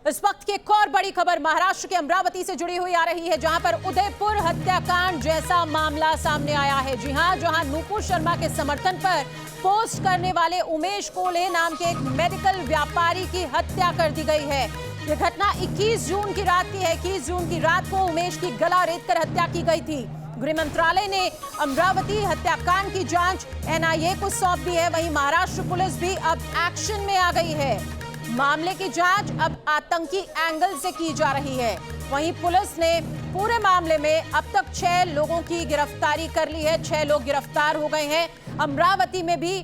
इस वक्त की एक और बड़ी खबर महाराष्ट्र के अमरावती से जुड़ी हुई आ रही है, जहां पर उदयपुर हत्याकांड जैसा मामला सामने आया है। जी हां, जहां नुपुर शर्मा के समर्थन पर पोस्ट करने वाले उमेश कोले नाम के एक मेडिकल व्यापारी की हत्या कर दी गई है। यह घटना 21 जून की रात की है। 21 जून की रात को उमेश की गला रेतकर हत्या की गई थी। गृह मंत्रालय ने अमरावती हत्याकांड की जांच एनआईए को सौंप दी है। वहीं महाराष्ट्र पुलिस भी अब एक्शन में आ गई है। मामले की जांच अब आतंकी एंगल से की जा रही है। वहीं पुलिस ने पूरे मामले में अब तक 6 लोगों की गिरफ्तारी कर ली है। 6 लोग गिरफ्तार हो गए हैं। अमरावती में भी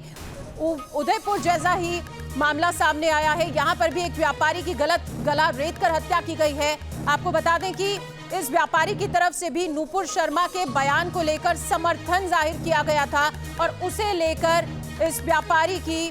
उदयपुर जैसा ही मामला सामने आया है। यहां पर भी एक व्यापारी की गला रेतकर हत्या की गई है। आपको बता दें कि इस व्यापारी की तरफ से भी नुपुर शर्मा के बयान को लेकर समर्थन जाहिर किया गया था और उसे लेकर इस व्यापारी की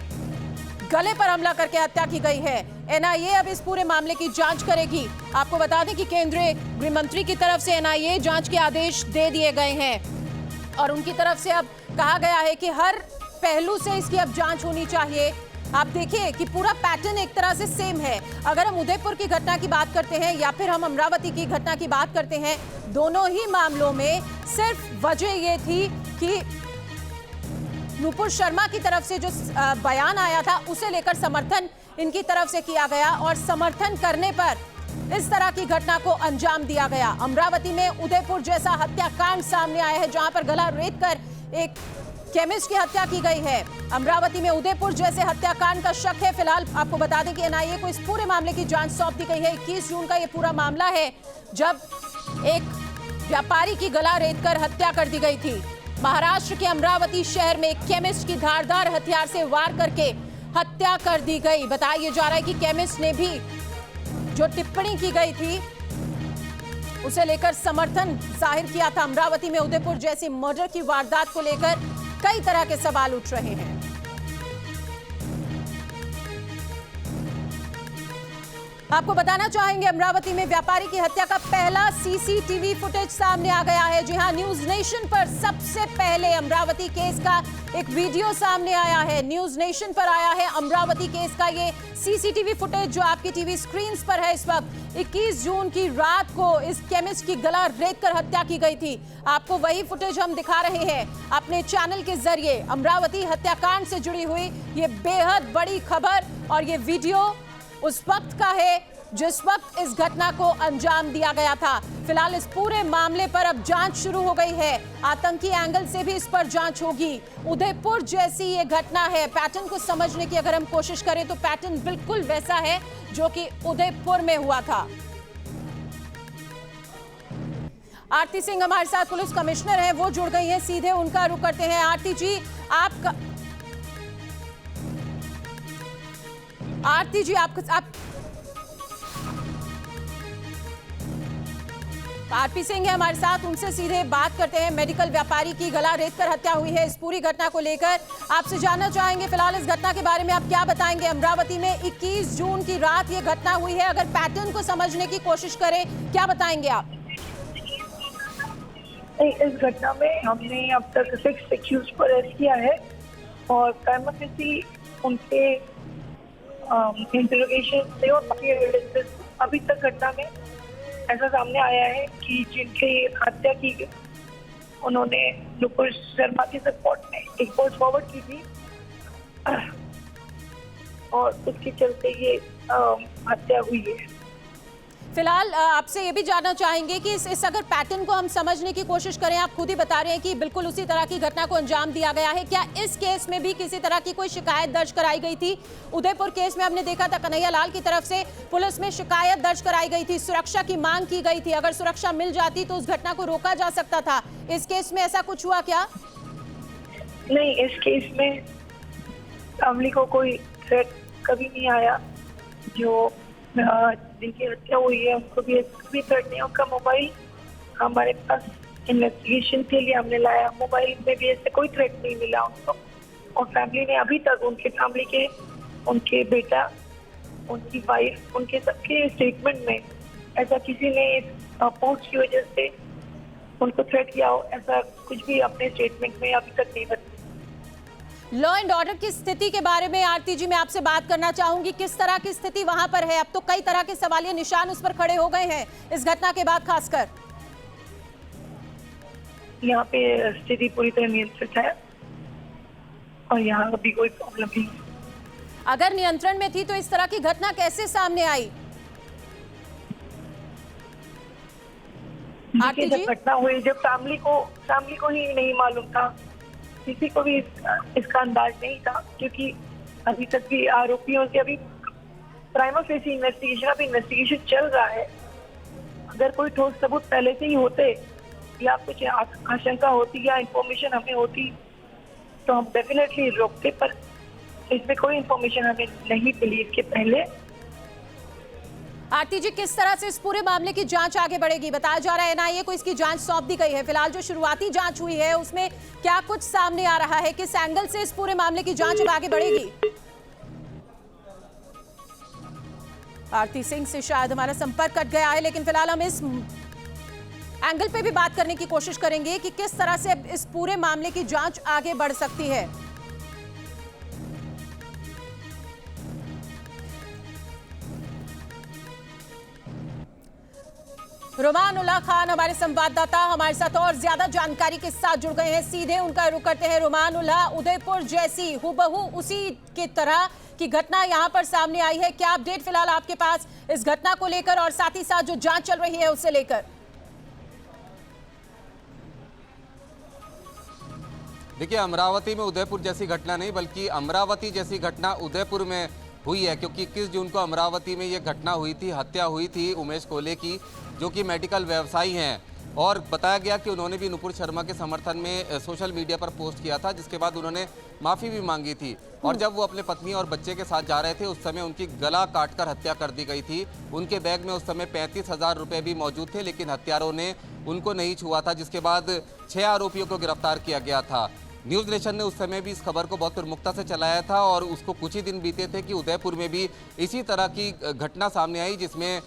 गले पर हमला करके हत्या की गई है। एनआईए अब इस पूरे मामले की जांच करेगी। आपको बता दें कि केंद्रीय गृह मंत्री की तरफ से एनआईए जांच के आदेश दे दिए गए हैं और उनकी तरफ से अब कहा गया है कि हर पहलू से इसकी अब जांच होनी चाहिए। आप देखिए कि पूरा पैटर्न एक तरह से सेम है। अगर हम उदयपुर की घटना की बात करते हैं या फिर हम अमरावती की घटना की बात करते हैं, दोनों ही मामलों में सिर्फ वजह यह थी कि नुपुर शर्मा की तरफ से जो बयान आया था उसे लेकर समर्थन इनकी तरफ से किया गया और समर्थन करने पर इस तरह की घटना को अंजाम दिया गया। अमरावती में उदयपुर जैसा हत्याकांड सामने आया है, जहां पर गला रेतकर एक केमिस्ट की हत्या की गई है। अमरावती में उदयपुर जैसे हत्याकांड का शक है। फिलहाल आपको बता दें कि एनआईए को इस पूरे मामले की जांच सौंप दी गई है। 21 जून का यह पूरा मामला है, जब एक व्यापारी की गला रेतकर हत्या कर दी गई थी। महाराष्ट्र के अमरावती शहर में एक केमिस्ट की धारदार हथियार से वार करके हत्या कर दी गई। बताया जा रहा है कि केमिस्ट ने भी जो टिप्पणी की गई थी उसे लेकर समर्थन जाहिर किया था। अमरावती में उदयपुर जैसी मर्डर की वारदात को लेकर कई तरह के सवाल उठ रहे हैं। आपको बताना चाहेंगे, अमरावती में व्यापारी की हत्या का पहला सीसीटीवी फुटेज सामने आ गया है। जी हां, न्यूज नेशन पर सबसे पहले अमरावती केस का एक वीडियो सामने आया है। न्यूज नेशन पर आया है अमरावती केस का ये सीसीटीवी फुटेज जो आपकी टीवी स्क्रीन पर है इस वक्त। 21 जून की रात को इस केमिस्ट की गला रेतकर हत्या की गई थी। आपको वही फुटेज हम दिखा रहे हैं अपने चैनल के जरिए। अमरावती हत्याकांड से जुड़ी हुई ये बेहद बड़ी खबर और ये वीडियो उस वक्त का है जिस वक्त इस घटना को अंजाम दिया गया था। फिलहाल इस पूरे मामले पर अब जांच शुरू हो गई है। आतंकी एंगल से भी इस पर जांच होगी। उदयपुर जैसी ये घटना है। पैटर्न को समझने की अगर हम कोशिश करें तो पैटर्न बिल्कुल वैसा है जो कि उदयपुर में हुआ था। आरती सिंह हमारे साथ पुलिस कमिश्नर हैं, वो जुड़ गई हैं, सीधे उनका रुख करते हैं। आरती जी, आरपी सिंह है हमारे साथ, उनसे सीधे बात करते हैं। मेडिकल व्यापारी की गला रेतकर हत्या हुई है। इस पूरी घटना को लेकर आपसे जानना चाहेंगे, फिलहाल इस घटना के बारे में आप क्या बताएंगे। अमरावती में 21 जून की रात ये घटना हुई है। अगर पैटर्न को समझने की कोशिश करें, क्या बताएंगे आप? इस घटना में हमने अब तक 6 एक्यूज को अरेस्ट किया है और प्राइमा फेसी उनके इंटरोगेशन से और बाकी एविडेंसेस अभी तक घटना में ऐसा सामने आया है कि जिनके हत्या की गई उन्होंने नुपुर शर्मा के सपोर्ट में एक पोस्ट फॉरवर्ड की थी और उसके चलते ये हत्या हुई है। फिलहाल आपसे ये भी जानना चाहेंगे कि इस अगर पैटर्न को हम समझने की कोशिश करें, आप खुद ही बता रहे हैं कि बिल्कुल उसी तरह की घटना को अंजाम दिया गया है। क्या इस केस में भी किसी तरह की कोई शिकायत दर्ज कराई गई थी? उदयपुर केस में हमने देखा था कन्हैया लाल की तरफ से पुलिस में शिकायत दर्ज कराई गई थी, सुरक्षा की मांग की गई थी। अगर सुरक्षा मिल जाती तो उस घटना को रोका जा सकता था। इस केस में ऐसा कुछ हुआ क्या? नहीं, इस केस में फैमिली को कोई थ्रेट कभी नहीं आया। जो जिनकी हत्या हुई है उनको भी थ्रेट नहीं। उनका मोबाइल हमारे पास इन्वेस्टिगेशन के लिए हमने लाया, मोबाइल में भी ऐसे कोई थ्रेट नहीं मिला उनको। और फैमिली ने अभी तक उनके फैमिली के, उनके बेटा, उनकी वाइफ, उनके सबके स्टेटमेंट में ऐसा किसी ने पोस्ट की वजह से उनको थ्रेट किया हो, ऐसा कुछ भी अपने स्टेटमेंट में अभी तक नहीं बताया। लॉ एंड ऑर्डर की स्थिति के बारे में आरती जी मैं आपसे बात करना चाहूंगी। किस तरह की स्थिति वहां पर है? अब तो कई तरह के सवालिया निशान उस पर खड़े हो गए हैं इस घटना के बाद खासकर। यहाँ पे स्थिति पूरी तरह नियंत्रित है और यहाँ अभी कोई प्रॉब्लम नहीं है। अगर नियंत्रण में थी तो इस तरह की घटना कैसे सामने आई? आरती जी, जब घटना हुई, जब फैमिली को ही नहीं मालूम था, किसी को भी इसका अंदाज नहीं था, क्योंकि अभी तक भी आरोपियों के अभी प्राइमा फेसी इन्वेस्टिगेशन चल रहा है। अगर कोई ठोस सबूत पहले से ही होते या कुछ आशंका होती या इंफॉर्मेशन हमें होती तो हम डेफिनेटली रोकते, पर इसमें कोई इंफॉर्मेशन हमें नहीं मिली इसके पहले। आरती जी, किस तरह से इस पूरे मामले की जांच आगे बढ़ेगी? बताया जा रहा है एनआईए को इसकी जांच सौंप दी गई है। फिलहाल जो शुरुआती जांच हुई है उसमें क्या कुछ सामने आ रहा है? किस एंगल से इस पूरे मामले की जांच अब आगे बढ़ेगी? आरती सिंह से शायद हमारा संपर्क कट गया है, लेकिन फिलहाल हम इस एंगल पे भी बात करने की कोशिश करेंगे कि किस तरह से इस पूरे मामले की जांच आगे बढ़ सकती है। रुमान-उल्लाह खान हमारे संवाददाता हमारे साथ और ज्यादा जानकारी के साथ जुड़ गए हैं। सीधे उनका रुख करते हैं। रुमान-उल्लाह, उदयपुर जैसी हुबहू उसी की तरह की घटना यहां पर सामने आई है। क्या अपडेट फिलहाल आपके पास इस घटना को लेकर और साथ ही साथ जो जांच चल रही है उससे लेकर? देखिए, अमरावती में उदयपुर जैसी घटना नहीं बल्कि अमरावती जैसी घटना उदयपुर में हुई है, क्योंकि 21 जून को अमरावती में ये घटना हुई थी, हत्या हुई थी उमेश कोले की, जो कि मेडिकल व्यवसायी हैं। और बताया गया कि उन्होंने भी नुपुर शर्मा के समर्थन में सोशल मीडिया पर पोस्ट किया था, जिसके बाद उन्होंने माफ़ी भी मांगी थी। और जब वो अपने पत्नी और बच्चे के साथ जा रहे थे उस समय उनकी गला काटकर हत्या कर दी गई थी। उनके बैग में उस समय 35,000 रुपये भी मौजूद थे, लेकिन हत्यारों ने उनको नहीं छुआ था, जिसके बाद 6 आरोपियों को गिरफ्तार किया गया था। न्यूज़ नेशन ने उस समय भी इस खबर को बहुत प्रमुखता से चलाया था और उसको कुछ ही दिन बीते थे कि उदयपुर में भी इसी तरह की घटना सामने आई, जिसमें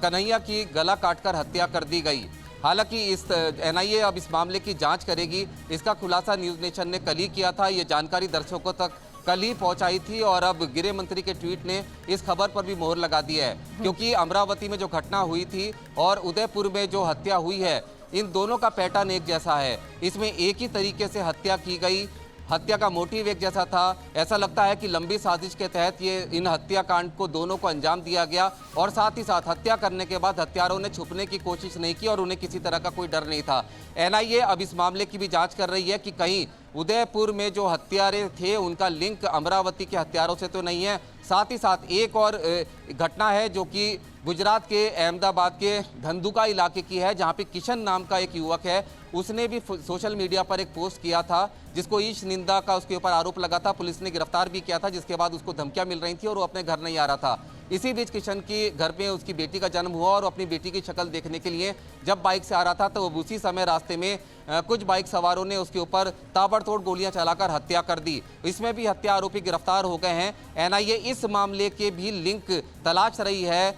कन्हैया की गला काटकर हत्या कर दी गई। हालांकि इस एनआईए अब इस मामले की जांच करेगी। इसका खुलासा न्यूज़ नेशन ने कल ही किया था। ये जानकारी दर्शकों तक कल ही पहुंचाई थी और अब गृह मंत्री के ट्वीट ने इस खबर पर भी मोहर लगा दी है, क्योंकि अमरावती में जो घटना हुई थी और उदयपुर में जो हत्या हुई है, इन दोनों का पैटर्न एक जैसा है। इसमें एक ही तरीके से हत्या की गई, हत्या का मोटिव एक जैसा था। ऐसा लगता है कि लंबी साजिश के तहत ये इन हत्याकांड को दोनों को अंजाम दिया गया और साथ ही साथ हत्या करने के बाद हत्यारों ने छुपने की कोशिश नहीं की और उन्हें किसी तरह का कोई डर नहीं था। एनआईए अब इस मामले की भी जांच कर रही है कि कहीं उदयपुर में जो हत्यारे थे उनका लिंक अमरावती के हत्यारों से तो नहीं है। साथ ही साथ एक और घटना है जो कि गुजरात के अहमदाबाद के धंधुका इलाके की है, जहां पे किशन नाम का एक युवक है। उसने भी सोशल मीडिया पर एक पोस्ट किया था जिसको ईश निंदा का उसके ऊपर आरोप लगा था। पुलिस ने गिरफ्तार भी किया था, जिसके बाद उसको धमकियां मिल रही थी और वो अपने घर नहीं आ रहा था। इसी बीच किशन की घर में उसकी बेटी का जन्म हुआ और अपनी बेटी की शक्ल देखने के लिए जब बाइक से आ रहा था तो उसी समय रास्ते में कुछ बाइक सवारों ने उसके ऊपर ताबड़तोड़ गोलियां चलाकर हत्या कर दी। इसमें भी हत्या आरोपी गिरफ्तार हो गए हैं। एनआईए इस मामले के भी लिंक तलाश रही है,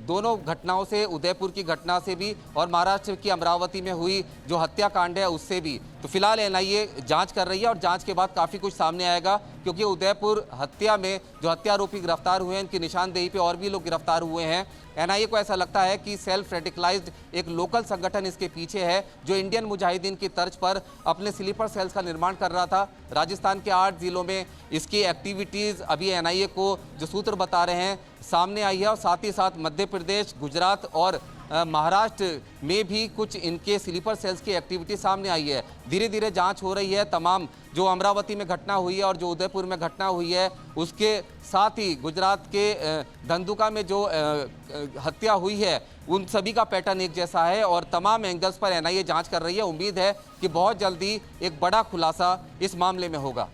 दोनों घटनाओं से, उदयपुर की घटना से भी और महाराष्ट्र की अमरावती में हुई जो हत्याकांड है उससे भी। तो फिलहाल एनआईए जांच कर रही है और जांच के बाद काफ़ी कुछ सामने आएगा, क्योंकि उदयपुर हत्या में जो हत्या आरोपी गिरफ्तार हुए हैं, इनकी निशानदेही पे और भी लोग गिरफ्तार हुए हैं। एनआईए को ऐसा लगता है कि सेल्फ रेडिकलाइज्ड एक लोकल संगठन इसके पीछे है, जो इंडियन मुजाहिदीन की तर्ज पर अपने स्लीपर सेल्स का निर्माण कर रहा था। राजस्थान के 8 जिलों में इसकी एक्टिविटीज़ अभी एनआईए को जो सूत्र बता रहे हैं सामने आई है और साथ ही साथ मध्य प्रदेश, गुजरात और महाराष्ट्र में भी कुछ इनके स्लीपर सेल्स की एक्टिविटी सामने आई है। धीरे धीरे जांच हो रही है। तमाम जो अमरावती में घटना हुई है और जो उदयपुर में घटना हुई है उसके साथ ही गुजरात के धंधुका में जो हत्या हुई है उन सभी का पैटर्न एक जैसा है और तमाम एंगल्स पर एनआईए जांच कर रही है। उम्मीद है कि बहुत जल्दी एक बड़ा खुलासा इस मामले में होगा।